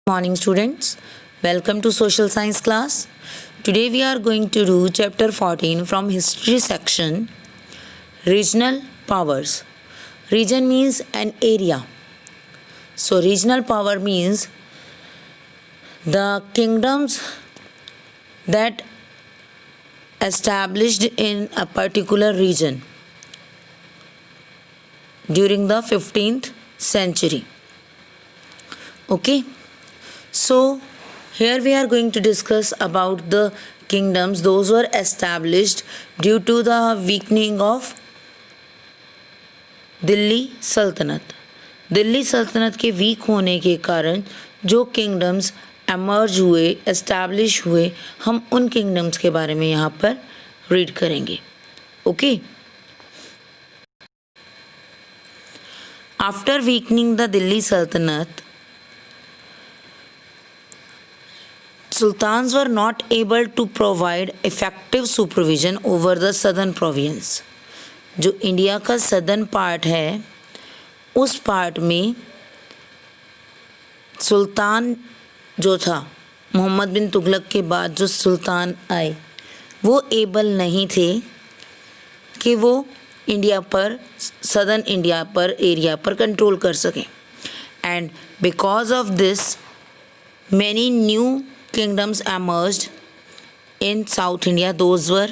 Morning students, welcome to social science class. Today we are going to do chapter 14 from history section, regional powers. Region means an area. So regional power means the kingdoms that established in a particular region during the 15th century. Okay, so here we are going to discuss about the kingdoms those were established due to the weakening of Delhi सल्तनत. दिल्ली सल्तनत के week होने के कारण जो kingdoms emerge हुए, establish हुए, हम उन किंगडम्स के बारे में यहाँ पर रीड करेंगे. Okay. After weakening the Delhi सल्तनत, sultans were not able to provide effective supervision over the southern province. जो इंडिया का सदर्न पार्ट है उस पार्ट में सुल्तान जो था, मोहम्मद बिन तुगलक के बाद जो सुल्तान आए वो एबल नहीं थे कि वो इंडिया पर, सदर्न इंडिया पर, एरिया पर कंट्रोल कर सकें. And because of this many new kingdoms emerged in South India. Those were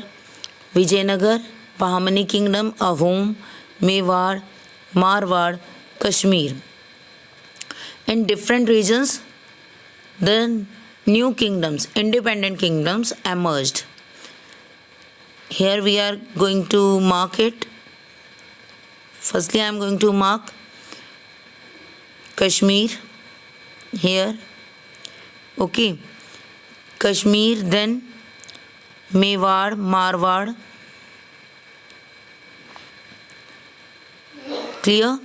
Vijayanagar, Bahmani Kingdom, Ahom, Mewar, Marwar, Kashmir. In different regions, the new kingdoms, independent kingdoms emerged. Here we are going to mark it. Firstly, I am going to mark Kashmir here. Okay. Kashmir, then Mewar, Marwar. Clear?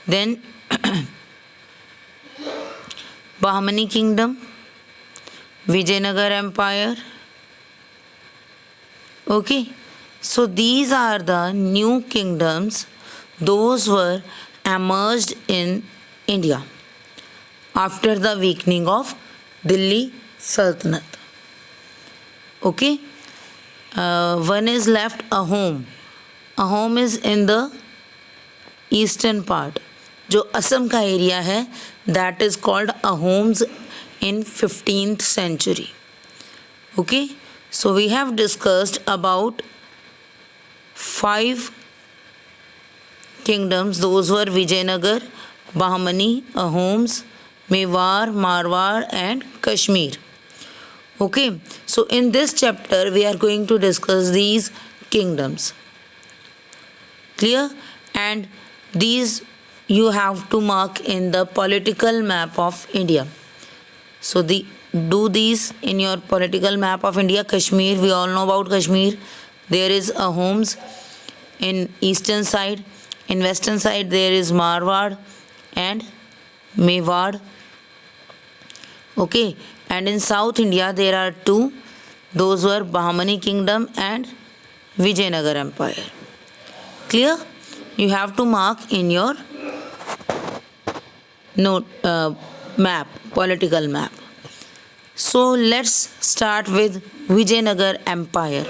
Then Bahmani Kingdom, Vijayanagar Empire. Okay. So these are the new kingdoms. Those were emerged in India after the weakening of Delhi Sultanate. Okay. One is left Ahom. Ahom is in the eastern part. जो असम का area है that is called Ahoms in 15th century. Okay. So we have discussed about 5 kingdoms. Those were Vijayanagar, Bahmani, Ahoms, Mewar, Marwar and Kashmir. Okay, so in this chapter we are going to discuss these kingdoms. Clear? And these you have to mark in the political map of India. So do these in your political map of India. Kashmir, we all know about Kashmir. There is Ahoms in eastern side. In western side there is Marwar and Mewar. Okay, and in South India there are 2. Those were Bahmani Kingdom and Vijayanagar Empire. Clear? You have to mark in your note map, political map. So let's start with Vijayanagar Empire.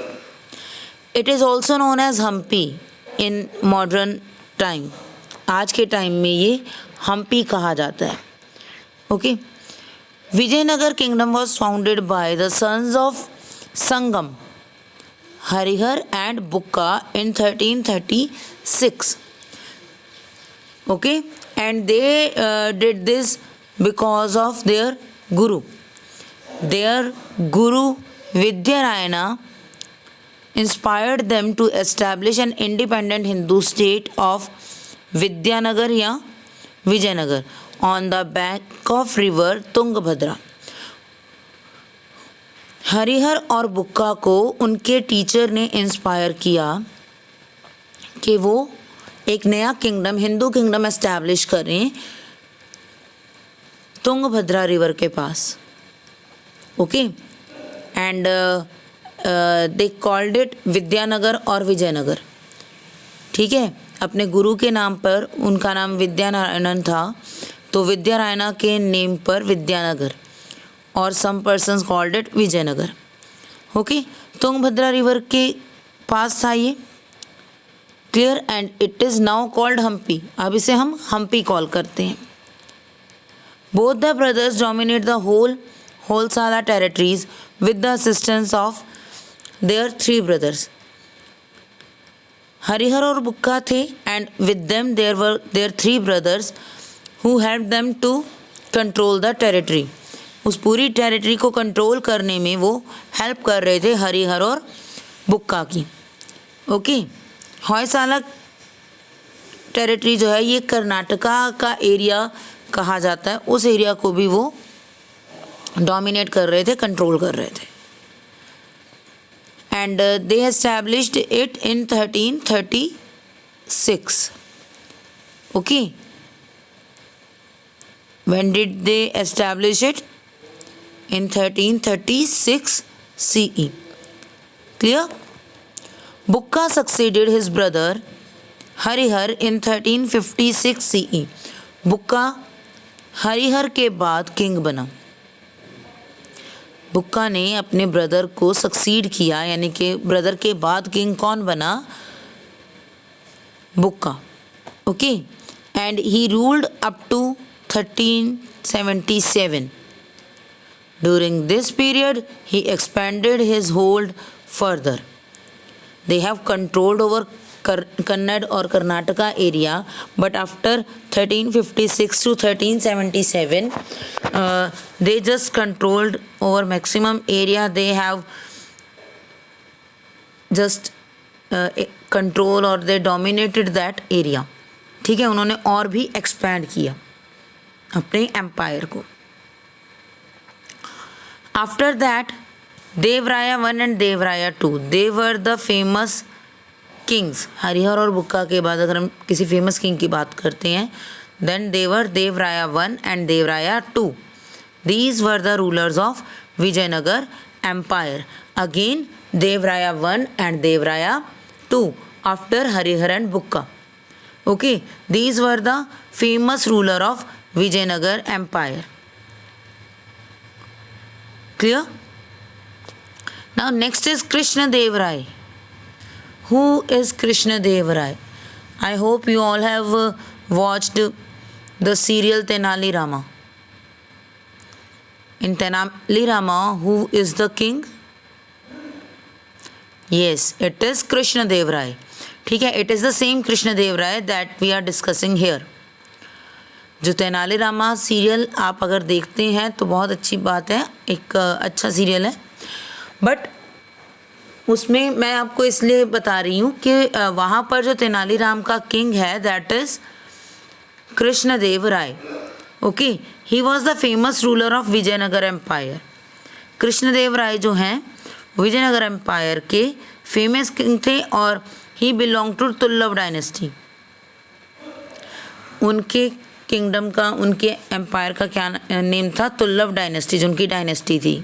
It is also known as Hampi in modern time. आज के time में ये हम्पी कहा जाता है. Okay. Vijayanagar kingdom was founded by the sons of Sangam, Harihar and Bukka in 1336. Okay, and they did this because of their guru. Their guru Vidyarayana inspired them to establish an independent Hindu state of Vidyanagar या Vijayanagar on the bank of river Tungabhadra. Harihar और बुक्का को उनके teacher ने inspire किया कि वो एक नया किंगडम, हिंदू किंगडम एस्टैब्लिश करें तुंगभद्रा रिवर के पास. Okay, and they called it Vidyanagar और विजयनगर. ठीक है, अपने गुरु के नाम पर, उनका नाम विद्यानारायण था, तो विद्यारायणा के नेम पर विद्यानगर और some persons called it Vijayanagar. Okay, Tungabhadra river के पास था ये, clear, and it is now called Hampi. अब इसे हम हम्पी कॉल करते हैं। Both the brothers dominate the Hoysala territories with the assistance of their 3 brothers. Harihara और बुक्का थे, and with them there were there 3 brothers who help them to control the territory. उस पूरी territory को कंट्रोल करने में वो हेल्प कर रहे थे हरिहर और बुक्का की। ओके, होयसाला टेरिटरी जो है ये कर्नाटका का एरिया कहा जाता है, उस एरिया को भी वो डोमिनेट कर रहे थे, कंट्रोल कर रहे थे। And they established it in 1336। Okay, when did they establish it? in 1336 CE. Clear? Bukka succeeded his brother Harihar in 1356 CE. बुक्का हरिहर के बाद किंग बना। बुक्का ने अपने ब्रदर को सक्सीड किया, यानी कि ब्रदर के बाद किंग कौन बना? Bukka. Okay, and he ruled up to 1377. During this period, he expanded his hold further. They have controlled over Kannada or Karnataka area, but after 1356 to 1377, they just controlled over maximum area. They have just control or they dominated that area. ठीक है, उन्होंने और भी expand किया अपने empire को। After that, देवराया 1 and देवराया 2, they were the famous kings. Harihar और बुक्का के बाद अगर हम किसी फेमस किंग की बात करते हैं, then they were देवराया 1 and देवराया 2. These were the rulers of Vijayanagar Empire. Again, देवराया 1 and देवराया 2 after Harihar and Bukka. Okay, these were the famous ruler of Vijayanagar Empire. Clear? Now next is Krishna Dev Rai. Who is Krishna Dev Rai? I hope you all have watched the serial Tenali Rama. In Tenali Rama, who is the king? Yes, it is Krishna Dev Rai. ठीक है, it is the same Krishna Dev Rai that we are discussing here. जो Tenali Rama serial आप अगर देखते हैं तो बहुत अच्छी बात है, एक अच्छा सीरियल है, बट उसमें मैं आपको इसलिए बता रही हूँ कि वहाँ पर जो तेनाली राम का किंग है that is Krishna Deva Rai. Okay, he was the famous ruler of Vijayanagar empire. Krishna Deva Rai जो हैं विजयनगर एम्पायर के फेमस किंग थे और he belong to Tuluva dynasty. उनके किंगडम का, उनके एम्पायर का क्या नेम था? तुल्लभ डायनेस्टी, जो उनकी डायनेस्टी थी।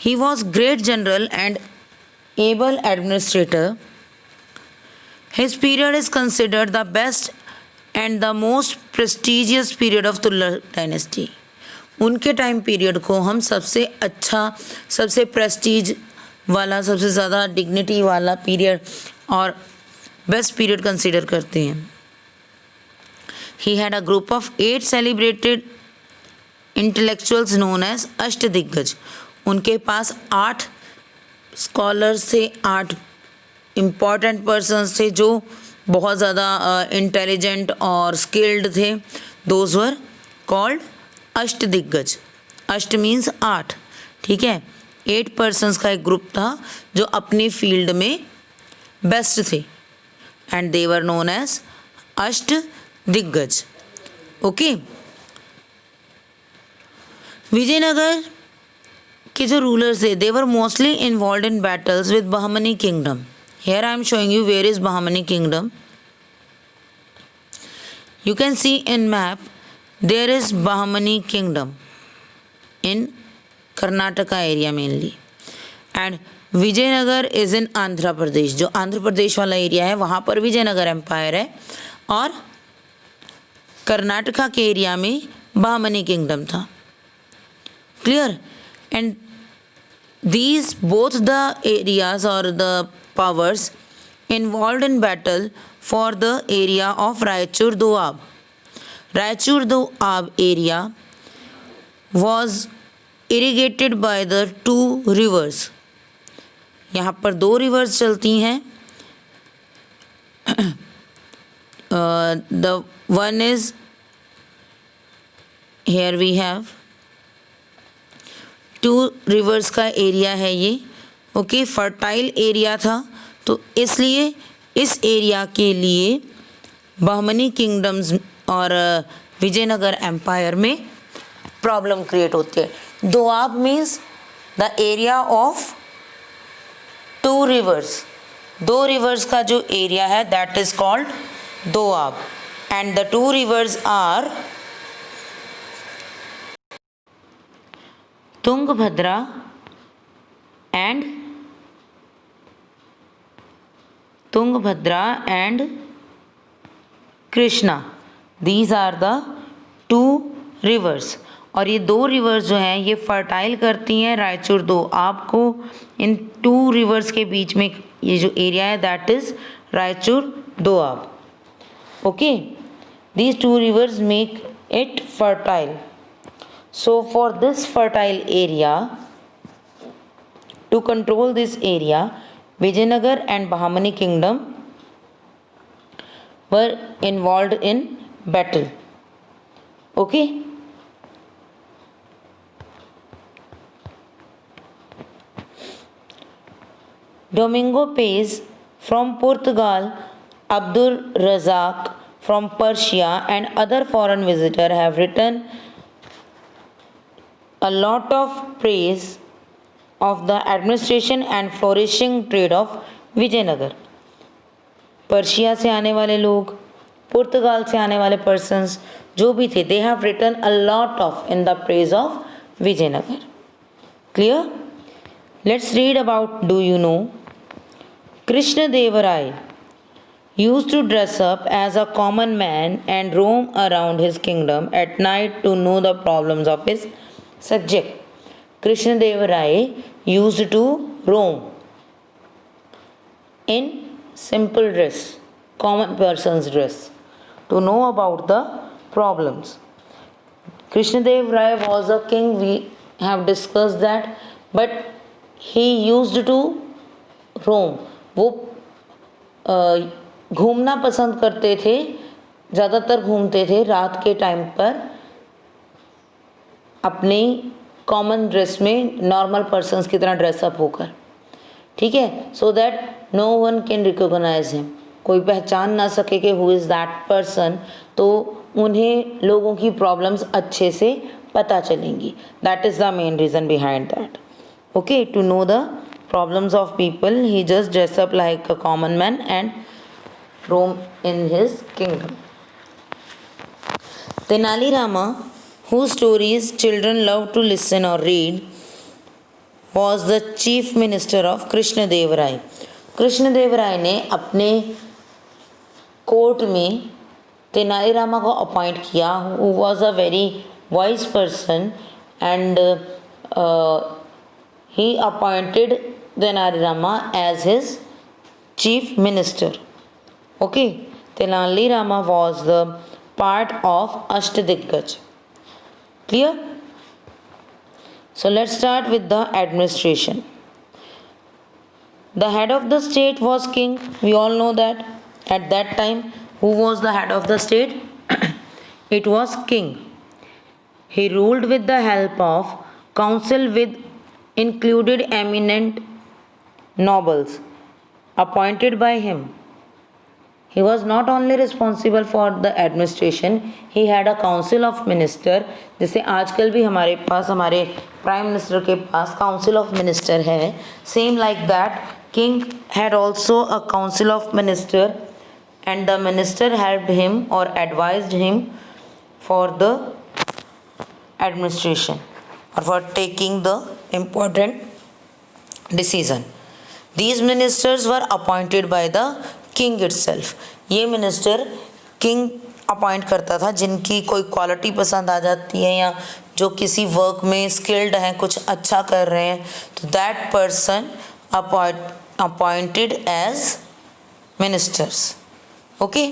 He was great general and able administrator. His period is considered the best and the most prestigious period of Tuluva dynasty. उनके टाइम पीरियड को हम सबसे अच्छा, सबसे प्रेस्टीज वाला, सबसे ज़्यादा डिग्निटी वाला पीरियड और बेस्ट पीरियड कंसिडर करते हैं। He had a group of 8 celebrated intellectuals known as अष्टदिग्गज। उनके पास 8 स्कॉलर्स थे, 8 इम्पॉर्टेंट पर्सन्स थे जो बहुत ज़्यादा इंटेलिजेंट और स्किल्ड थे। दोज वर कॉल्ड अष्टदिग्गज। अष्ट मीन्स 8, ठीक है। 8 पर्सन्स का एक ग्रुप था जो अपनी फील्ड में बेस्ट थे, and they were known as Ashta Diggaj. Okay, Vijayanagar के जो रूलर्स थे they were mostly involve in battles with Bahmani kingdom. Here I am showing you where is Bahmani kingdom. You can see in map there is Bahmani kingdom in Karnataka area mainly, and Vijayanagar is in Andhra Pradesh. जो आंध्र प्रदेश वाला area है वहाँ पर Vijayanagar empire है, और कर्नाटका के area में Bahmani kingdom था. Clear? And these both the areas or the powers involved in battle for the area of Raichur Doab. Raichur Doab area was irrigated by the two rivers. यहाँ पर दो रिवर्स चलती हैं. The one is, here we have two rivers का area है ये. Okay, fertile area था, तो इसलिए इस एरिया के लिए बहमनी किंगडम्स और विजयनगर एम्पायर में प्रॉब्लम क्रिएट होती है. Doab means the area of two rivers. दो रिवर्स का जो एरिया है that is called Doab. And the two rivers are Tungabhadra and Krishna. These are the two rivers. और ये दो रिवर्स जो हैं ये फर्टाइल करती हैं रायचूर दोआब को. इन टू रिवर्स के बीच में ये जो एरिया है that is Raichur Doab. Okay, these two rivers make it fertile. So for this fertile area, to control this area, Vijayanagar and Bahmani kingdom were involved in battle. Okay. Domingo Pais from Portugal, Abdul Razak from Persia, and other foreign visitors have written a lot of praise of the administration and flourishing trade of Vijayanagar. Persia से आने वाले लोग, पुर्तगाल से आने वाले persons जो भी थे, they have written a lot of in the praise of Vijayanagar. Clear? Let's read about, do you know? Krishna Deva Rai used to dress up as a common man and roam around his kingdom at night to know the problems of his subject. Krishna Deva Rai used to roam in simple dress, common person's dress, to know about the problems. Krishna Deva Rai was a king, we have discussed that, but he used to roam. वो घूमना पसंद करते थे, ज़्यादातर घूमते थे रात के टाइम पर अपने कॉमन ड्रेस में, नॉर्मल पर्सन्स की तरह ड्रेसअप होकर. ठीक है, so that no one can recognise him. कोई पहचान ना सके कि हु इज़ दैट पर्सन, तो उन्हें लोगों की प्रॉब्लम्स अच्छे से पता चलेंगी. That is the main reason behind that. Okay, to know the problems of people he just dress up like a common man and roam in his kingdom. Tenali Rama, whose stories children love to listen or read, was the chief minister of Krishna Deva Rai. Krishna Deva Rai ने अपने court में तेनाली रामा को appoint किया, who was a very wise person, and he appointed Tenali Rama as his chief minister. Okay, Tenali Rama was the part of Ashtadiggaj. Clear? So let's start with the administration. The head of the state was king. We all know that. At that time, who was the head of the state? It was king. He ruled with the help of council with included eminent nobles appointed by him. He was not only responsible for the administration, he had a council of minister. जैसे आजकल भी हमारे पास, हमारे prime minister के पास council of minister है, same like that king had also a council of minister, and the minister helped him और advised him for the administration or for taking the important decision. These ministers were appointed by the king itself. ये minister king appoint करता था जिनकी कोई quality पसंद आ जाती है या जो किसी वर्क में स्किल्ड हैं, कुछ अच्छा कर रहे हैं, तो that person appointed as ministers. Okay.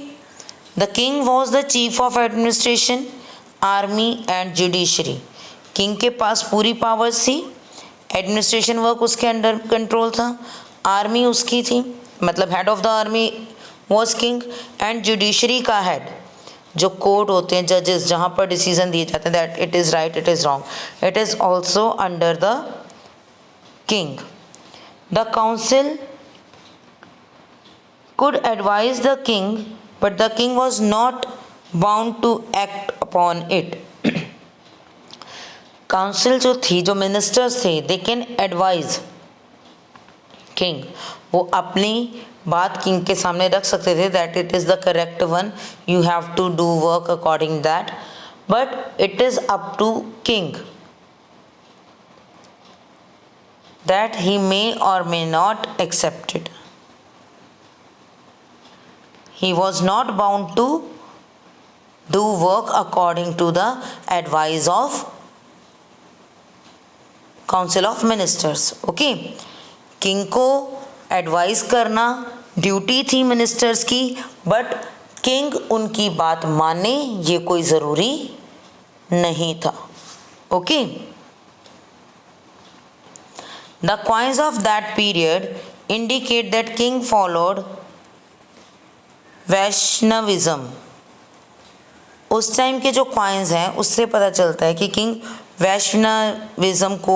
The king was the chief of administration, army and judiciary. King के पास पूरी पावर्स थी, एडमिनिस्ट्रेशन वर्क उसके अंडर कंट्रोल था, आर्मी उसकी थी, मतलब head of the army was king, and judiciary का हेड, जो कोर्ट होते हैं, जजेस, जहाँ पर डिसीजन दिए जाते हैं that it is right, it is wrong, it is also under the king. The council could advise the king, but the king was not bound to act upon it. Council जो थी, जो ministers थे, they can advise king, वो अपनी बात king के सामने रख सकते थे that it is the correct one, you have to do work according that, but it is up to king that he may or may not accept it. He was not bound to do work according to the advice of Council of Ministers. Okay. King को advice करना duty थी ministers की, but king उनकी बात माने ये कोई ज़रूरी नहीं था. Okay. The coins of that period indicate that king followed Vaishnavism. उस टाइम के जो कॉइन्स हैं उससे पता चलता है कि किंग वैष्णविज्म को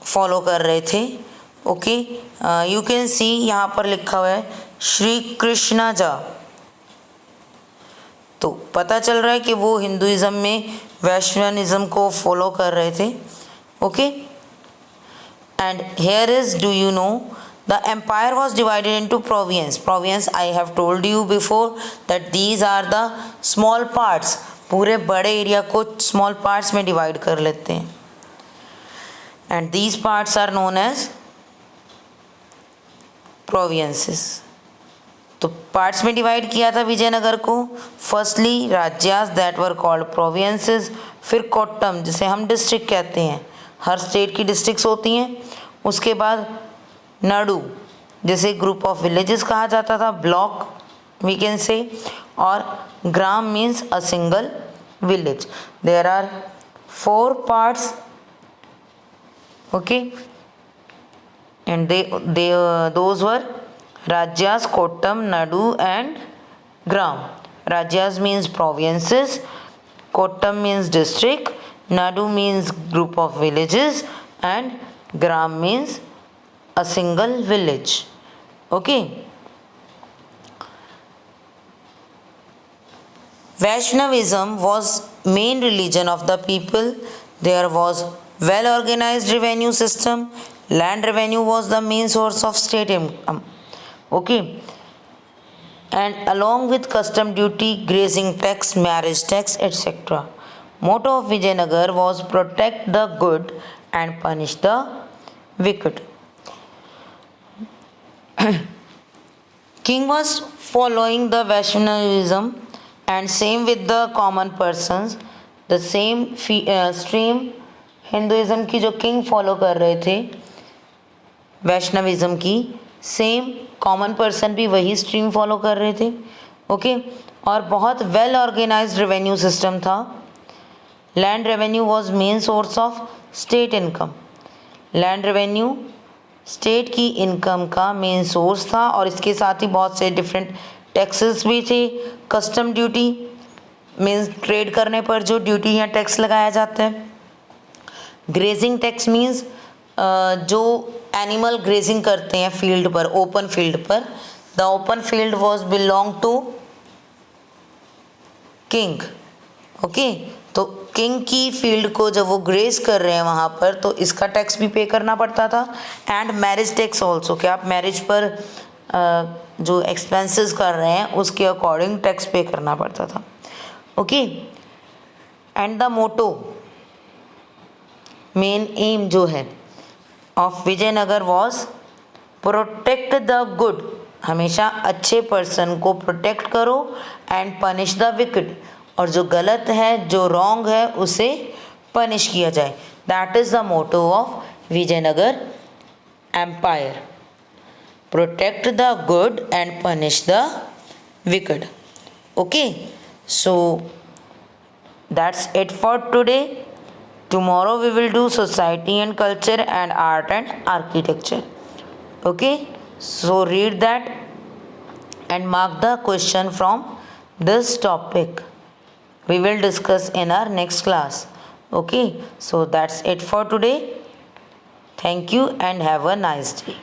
फॉलो कर रहे थे. ओके. यू कैन सी यहाँ पर लिखा हुआ है श्री कृष्णा जा, तो पता चल रहा है कि वो हिंदुइज्म में वैष्णविज्म को फॉलो कर रहे थे. Okay. And here is, do you know, the empire was divided into province. Province, I have told you before that these are the small parts. पूरे बड़े एरिया को small parts में divide कर लेते हैं, and these parts are known as provinces. तो parts में divide किया था विजयनगर को. Firstly राज्यास that were called provinces, फिर कोट्टम जिसे हम district कहते हैं, हर state की districts होती हैं. उसके बाद नाडु जैसे ग्रुप ऑफ विलेजेस कहा जाता था, block we can say, or grama means a single village. There are 4 parts. Okay. And they those were rajyas, kottam, nadu and grama. Rajyas means provinces, kottam means district, nadu means group of villages, and grama means a single village. Okay. Vaishnavism was main religion of the people. There was well organized revenue system. Land revenue was the main source of state income. Okay. And along with custom duty, grazing tax, marriage tax, etc. Motto of Vijayanagar was protect the good and punish the wicked. King was following the Vaishnavism and same with the common persons. The same stream Hinduism की जो king follow कर रहे थे Vaishnavism की, same common person भी वही stream follow कर रहे थे. ओके. और बहुत वेल ऑर्गेनाइज्ड रेवेन्यू सिस्टम था. Land revenue was main source of state income. Land revenue state की इनकम का मेन सोर्स था, और इसके साथ ही बहुत से डिफरेंट टैक्सेस भी थे. कस्टम ड्यूटी मीन्स ट्रेड करने पर जो ड्यूटी या टैक्स लगाया जाता है. ग्रेजिंग टैक्स मीन्स जो एनिमल ग्रेजिंग करते हैं फील्ड पर, ओपन फील्ड पर. The open field was belong to king. Okay. तो किंग की फील्ड को जब वो ग्रेज कर रहे हैं वहाँ पर, तो इसका टैक्स भी पे करना पड़ता था. एंड मैरिज टैक्स ऑल्सो, कि आप मैरिज पर जो एक्सपेंसेस कर रहे हैं उसके अकॉर्डिंग टैक्स पे करना पड़ता था. Okay. And the motto, main aim जो है of Vijayanagar was protect the good हमेशा अच्छे पर्सन को प्रोटेक्ट करो एंड पनिश द विकेड, और जो गलत है, जो रॉन्ग है, उसे पनिश किया जाए. That is the motto of Vijayanagar empire. Protect the good and punish the wicked. Okay, so that's it for today. Tomorrow we will do society and culture and art and architecture. Okay, so read that and mark the question from this topic. We will discuss in our next class. Okay, so that's it for today. Thank you and have a nice day.